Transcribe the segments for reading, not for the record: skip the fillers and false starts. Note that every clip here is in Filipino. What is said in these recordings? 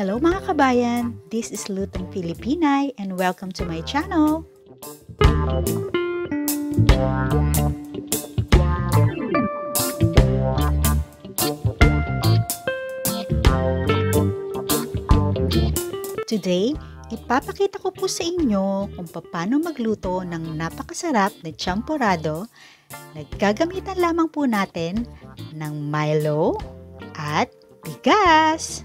Hello mga kabayan! This is Lutong Filipinay and welcome to my channel! Today, ipapakita ko po sa inyo kung paano magluto ng napakasarap na champorado. Nagkagamitan lamang po natin ng Milo at bigas.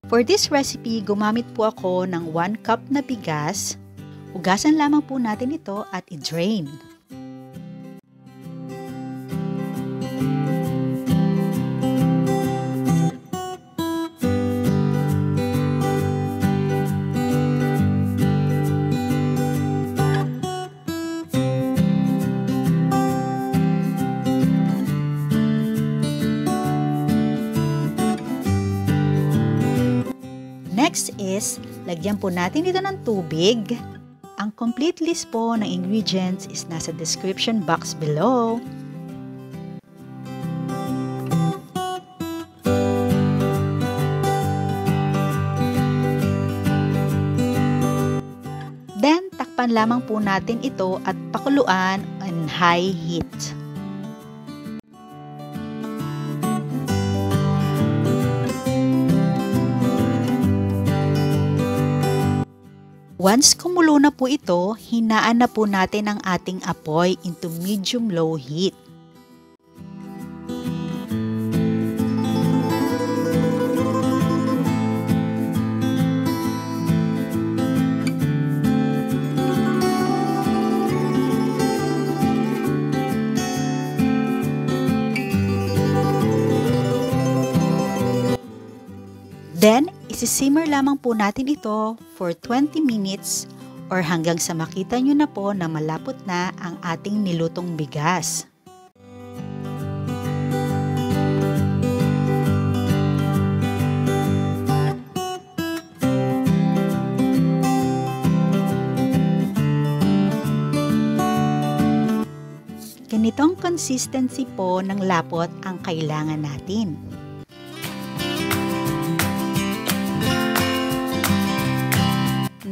For this recipe, gumamit po ako ng 1 cup na bigas. Hugasan lamang po natin ito at i-drain. Next is, lagyan po natin ito ng tubig. Ang complete list po ng ingredients is nasa description box below. Then, takpan lamang po natin ito at pakuluan on high heat. Once kumulo na po ito, hinaan na po natin ang ating apoy into medium-low heat. Then, isi-simmer lamang po natin ito for 20 minutes or hanggang sa makita nyo na po na malapot na ang ating nilutong bigas. Ganitong consistency po ng lapot ang kailangan natin.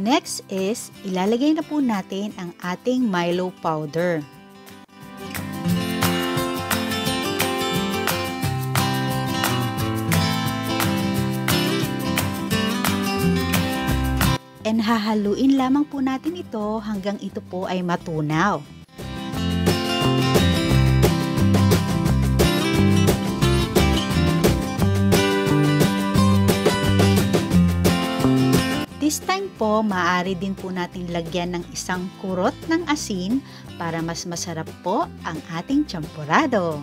Next is, ilalagay na po natin ang ating Milo powder. And hahaluin lamang po natin ito hanggang ito po ay matunaw. This time po, maaari din po natin lagyan ng isang kurot ng asin para mas masarap po ang ating champorado.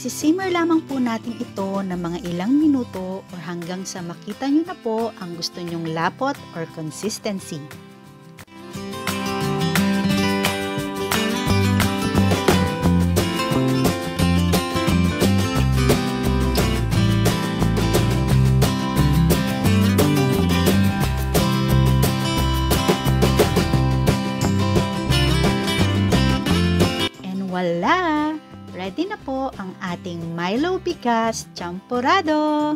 Isisimmer lamang po natin ito ng mga ilang minuto o hanggang sa makita nyo na po ang gusto nyong lapot or consistency. And voila! Ready na po ang ating Milo bigas champorado.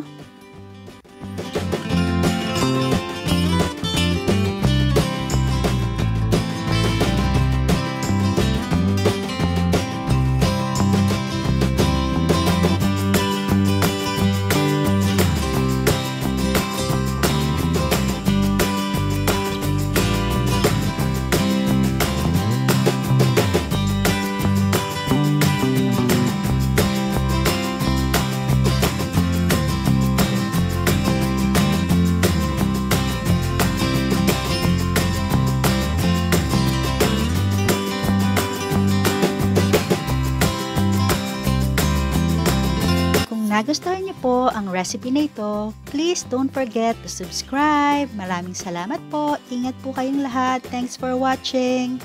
nagustuhan niyo po ang recipe na ito, please don't forget to subscribe. Maraming salamat po. Ingat po kayong lahat. Thanks for watching.